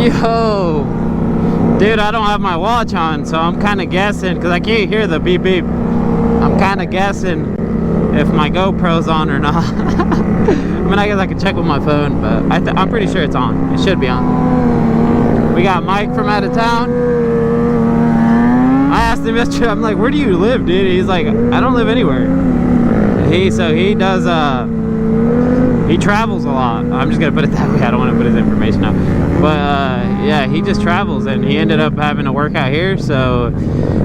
Yo, dude, I don't have my watch on, so I'm kind of guessing because I can't hear the beep beep. I'm kind of guessing if my GoPro's on or not. I mean, I guess I can check with my phone, but I'm pretty sure it's on. It should be on. We got Mike from out of town. I asked him yesterday, I'm like, where do you live, dude? He's like, I don't live anywhere. He does, he travels a lot. I'm just gonna put it that way. I don't want to put his information out. But yeah, he just travels, and he ended up having to work out here. So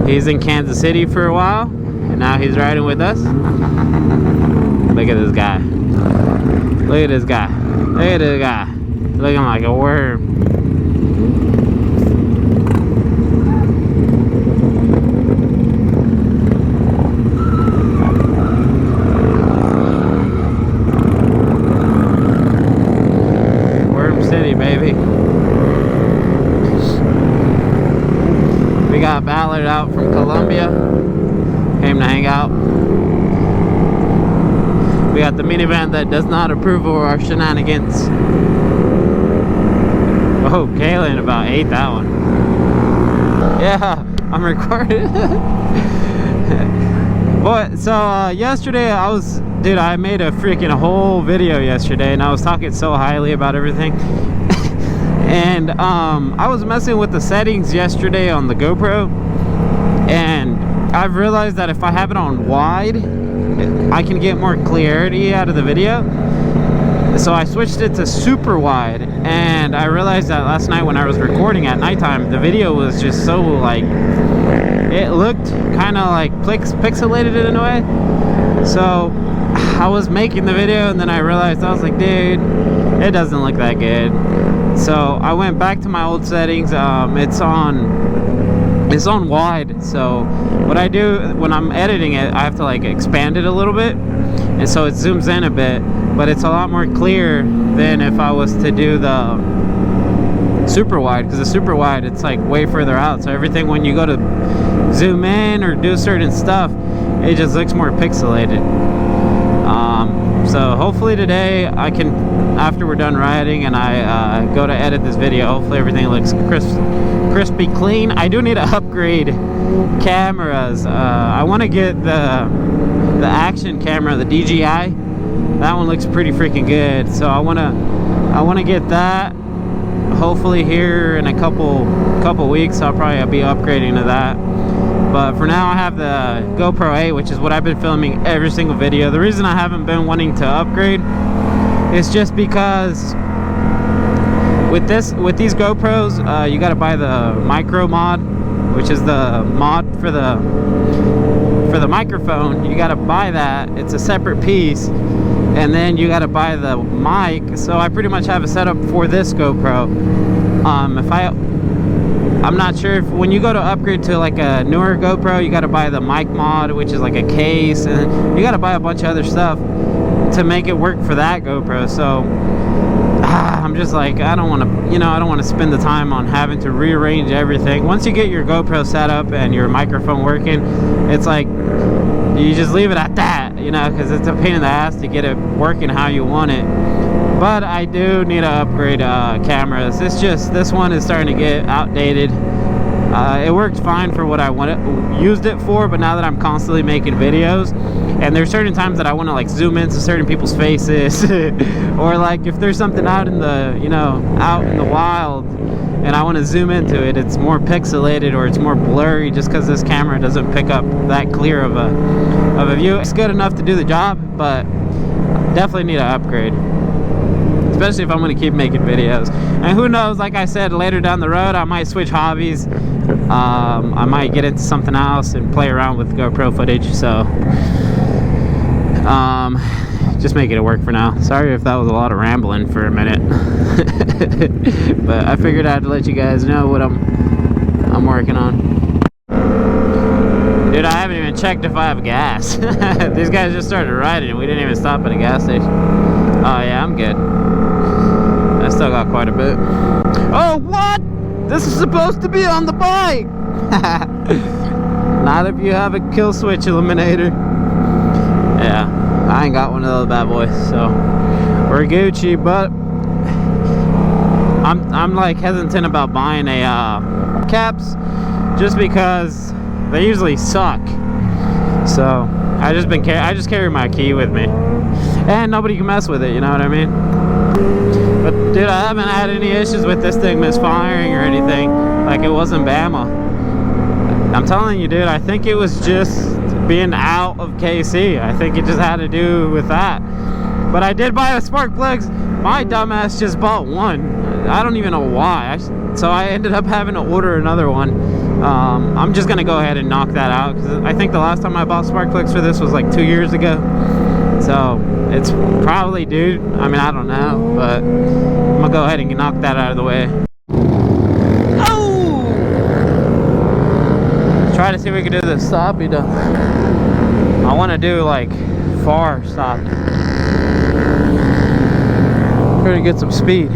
he's in Kansas City for a while, and now he's riding with us. Look at this guy. Look at this guy. Look at this guy. Looking like a worm. Baby, we got Ballard out from Colombia, came to hang out. We got the minivan that does not approve of our shenanigans. Oh, Kaylin about ate that one. Yeah, I'm recording. But so yesterday I made a freaking whole video yesterday, and I was talking so highly about everything. And I was messing with the settings yesterday on the GoPro, and I've realized that if I have it on wide, I can get more clarity out of the video. So I switched it to super wide, and I realized that last night when I was recording at nighttime, the video was just so like, it looked kind of like pixelated in a way. So I was making the video, and then I realized, I was like, dude, it doesn't look that good. So I went back to my old settings. It's on wide. So what I do when I'm editing it, I have to like expand it a little bit, and so it zooms in a bit, but it's a lot more clear than if I was to do the super wide, because the super wide, it's like way further out, so everything, when you go to zoom in or do certain stuff, it just looks more pixelated. So hopefully today I can, after we're done riding and I go to edit this video, hopefully everything looks crispy clean. I do need to upgrade cameras. I want to get the action camera, the DJI. That one looks pretty freaking good, so I want to get that. Hopefully here in a couple weeks I'll probably be upgrading to that. But for now I have the GoPro 8, which is what I've been filming every single video. The reason I haven't been wanting to upgrade is just because with these GoPros, you got to buy the micro mod, which is the mod for the microphone. You got to buy that. It's a separate piece, and then you got to buy the mic. So I pretty much have a setup for this GoPro. I'm not sure if when you go to upgrade to like a newer GoPro, you got to buy the mic mod, which is like a case, and you got to buy a bunch of other stuff to make it work for that GoPro. So I'm just like, I don't want to spend the time on having to rearrange everything. Once you get your GoPro set up and your microphone working, it's like you just leave it at that, because it's a pain in the ass to get it working how you want it. But I do need to upgrade cameras. This one is starting to get outdated. It worked fine for what I used it for, but now that I'm constantly making videos, and there's certain times that I want to like zoom into certain people's faces, or like if there's something out in the out in the wild, and I want to zoom into it, it's more pixelated or it's more blurry just because this camera doesn't pick up that clear of a view. It's good enough to do the job, but definitely need to upgrade, especially if I'm going to keep making videos. And who knows, like I said, later down the road I might switch hobbies. I might get into something else and play around with GoPro footage. So just making it work for now. Sorry if that was a lot of rambling for a minute. But I figured I'd let you guys know what I'm working on. Dude, I haven't even checked if I have gas. These guys just started riding and we didn't even stop at a gas station. Oh yeah, I'm good. I still got quite a bit. Oh, what? This is supposed to be on the bike. Not if you have a kill switch eliminator. Yeah, I ain't got one of those bad boys, so we're Gucci. But I'm like hesitant about buying a caps just because they usually suck. So I just carry my key with me, and nobody can mess with it, you know what I mean? But dude, I haven't had any issues with this thing misfiring or anything. Like, it wasn't Bama. I'm telling you, dude, I think it was just being out of KC. I think it just had to do with that. But I did buy a spark plugs. My dumbass just bought one. I don't even know why. So I ended up having to order another one. I'm just gonna go ahead and knock that out, because I think the last time I bought spark plugs for this was like 2 years ago. So it's probably due. I mean, I don't know, but I'm gonna go ahead and knock that out of the way. Oh! Try to see if we can do the stoppy though. I want to do like far stop. Try to get some speed.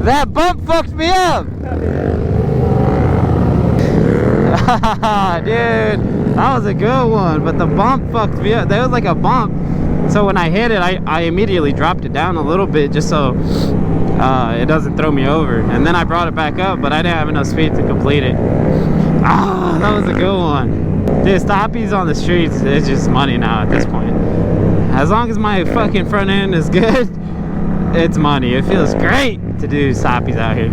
That bump fucked me up. Dude, that was a good one, but the bump fucked me up. There was like a bump, so when I hit it, I immediately dropped it down a little bit just so it doesn't throw me over, and then I brought it back up, but I didn't have enough speed to complete it. Ah, that was a good one. Dude, stoppies on the streets, it's just money now at this point. As long as my fucking front end is good, it's money. It feels great to do stoppies out here.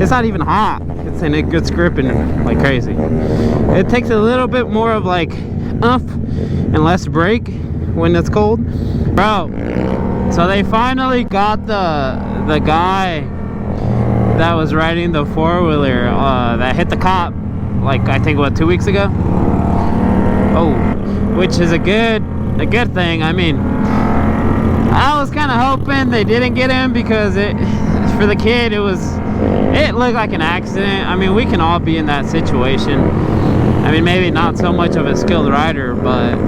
It's not even hot. It's in a good gripping like crazy. It takes a little bit more of like oomph and less brake when it's cold, bro. So they finally got the guy that was riding the four-wheeler that hit the cop, like I think what, 2 weeks ago. Oh, which is a good thing. I mean, I was kind of hoping they didn't get him, because for the kid it looked like an accident. I mean, we can all be in that situation. I mean, maybe not so much of a skilled rider, but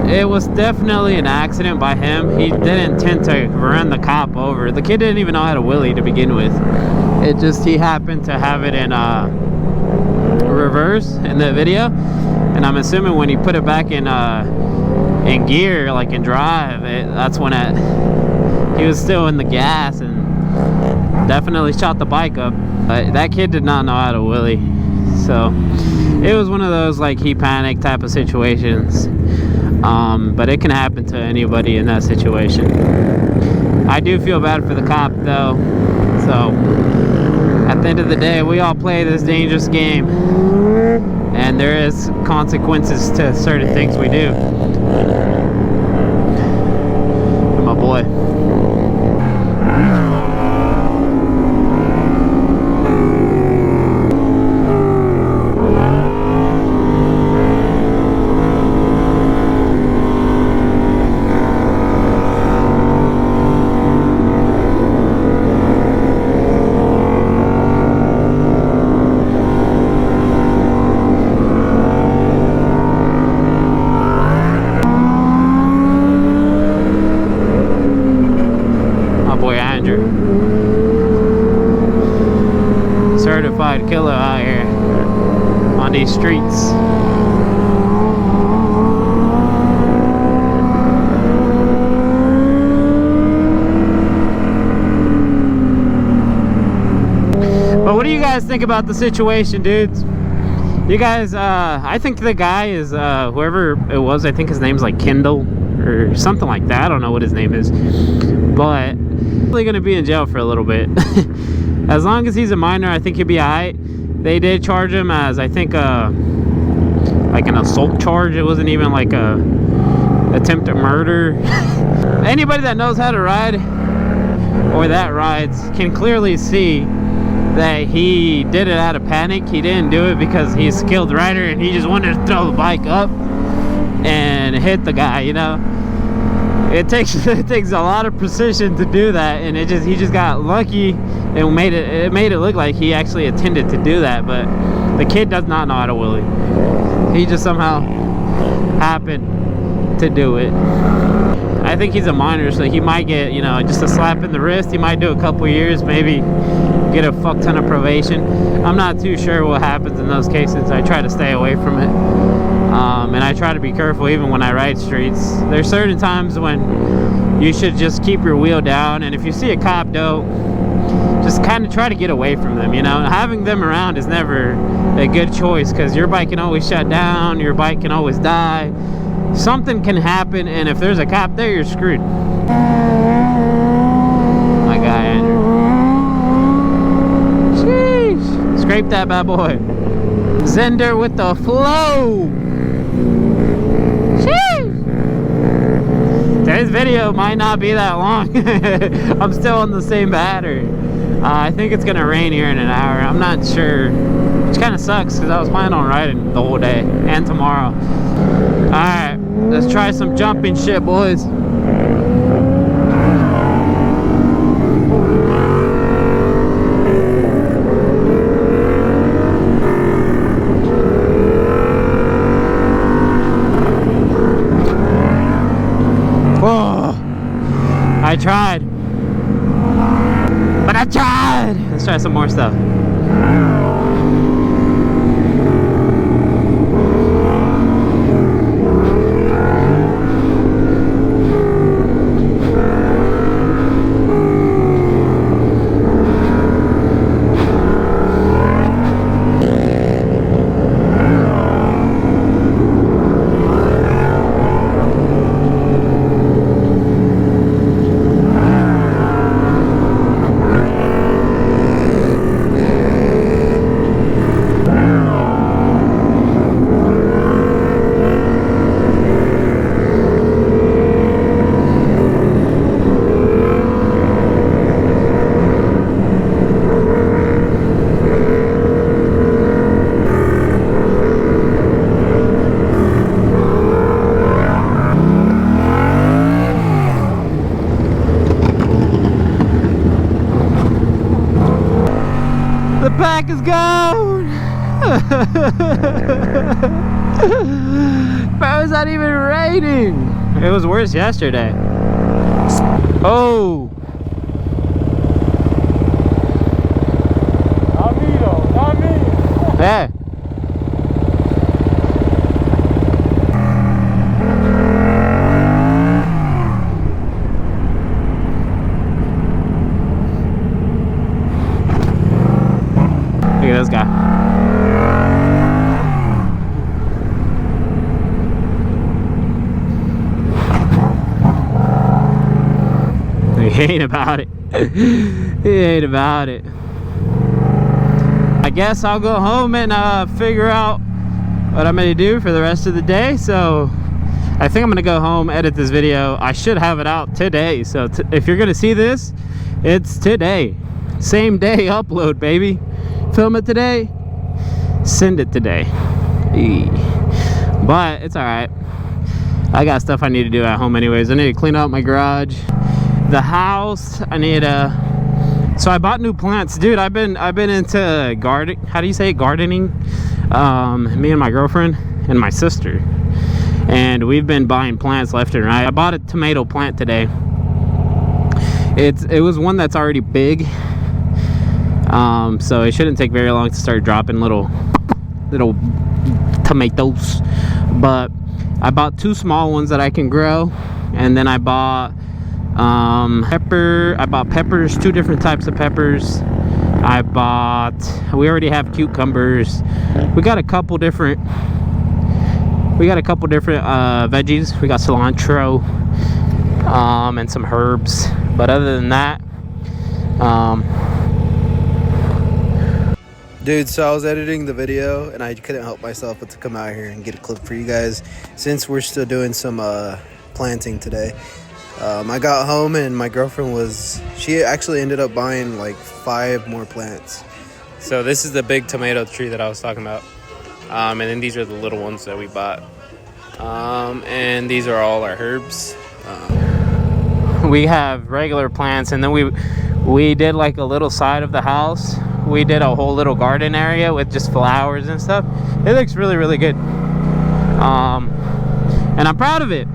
it was definitely an accident by him. He didn't intend to run the cop over. The kid didn't even know how to wheelie to begin with. It just, he happened to have it in reverse in the video, and I'm assuming when he put it back in gear, like in drive, that's when he was still in the gas, and definitely shot the bike up. That kid did not know how to wheelie, so it was one of those like he panicked type of situations. But it can happen to anybody in that situation. I do feel bad for the cop though. So at the end of the day, we all play this dangerous game, and there is consequences to certain things we do. My boy. Certified killer out here on these streets. But what do you guys think about the situation, dudes? You guys, I think the guy is whoever it was. I think his name's like Kendall or something like that. I don't know what his name is, but he's probably gonna be in jail for a little bit. As long as he's a minor, I think he'll be alright. They did charge him as, I think, like an assault charge. It wasn't even like a attempted murder. Anybody that knows how to ride or that rides can clearly see that he did it out of panic. He didn't do it because he's a skilled rider and he just wanted to throw the bike up and hit the guy, you know. It takes a lot of precision to do that, and he just got lucky and made it look like he actually intended to do that. But the kid does not know how to wheelie. He just somehow happened to do it. I think he's a minor, so he might get, you know, just a slap in the wrist. He might do a couple years, maybe get a fuck ton of probation. I'm not too sure what happens in those cases. I try to stay away from it, and I try to be careful even when I ride streets. There's certain times when you should just keep your wheel down, and if you see a cop, just kind of try to get away from them. You know, having them around is never a good choice, because your bike can always shut down, your bike can always die, something can happen, and if there's a cop there, you're screwed. My guy Andrew. Sheesh. Scrape that bad boy. Zender with the flow. Sheesh. Today's video might not be that long. I'm still on the same battery. I think it's gonna rain here in an hour. I'm not sure, which kind of sucks because I was planning on riding the whole day and tomorrow. Alright, let's try some jumping shit, boys. Oh, I tried. But I tried! Let's try some more stuff. The pack is gone! Bro, it's not even raining! It was worse yesterday. Oh! Not me though, not me! Hey! Look at this guy. He ain't about it. He ain't about it. I guess I'll go home and figure out what I'm gonna do for the rest of the day. So I think I'm gonna go home, edit this video. I should have it out today. So if you're gonna see this, it's today. Same day upload, baby. Film it today, send it today. But it's all right. I got stuff I need to do at home anyways. I need to clean out my garage, the house. I need to. So I bought new plants, dude. I've been into gardening. How do you say it? Gardening? Me and my girlfriend and my sister, and we've been buying plants left and right. I bought a tomato plant today. It was one that's already big. So it shouldn't take very long to start dropping little tomatoes. But I bought 2 small ones that I can grow, and then I bought peppers, 2 different types of peppers. We already have cucumbers. We got a couple different veggies. We got cilantro, and some herbs. But other than that, dude, so I was editing the video and I couldn't help myself but to come out here and get a clip for you guys since we're still doing some planting today. I got home and my girlfriend she actually ended up buying like 5 more plants. So this is the big tomato tree that I was talking about, and then these are the little ones that we bought, and these are all our herbs. we have regular plants, and then we did like a little side of the house. We did a whole little garden area with just flowers and stuff. It looks really, really good. And I'm proud of it.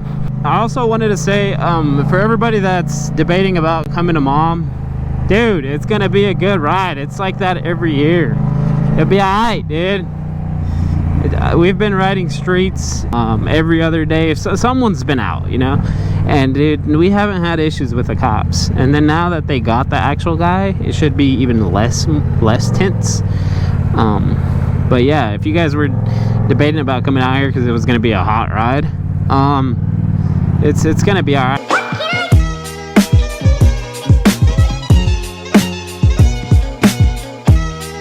I also wanted to say, for everybody that's debating about coming to Mom, dude, it's gonna be a good ride. It's like that every year. It'll be alright, dude. We've been riding streets every other day. If someone's been out, you know, and dude, we haven't had issues with the cops. And then now that they got the actual guy, it should be even less tense. But yeah, if you guys were debating about coming out here because it was going to be a hot ride, it's going to be all right.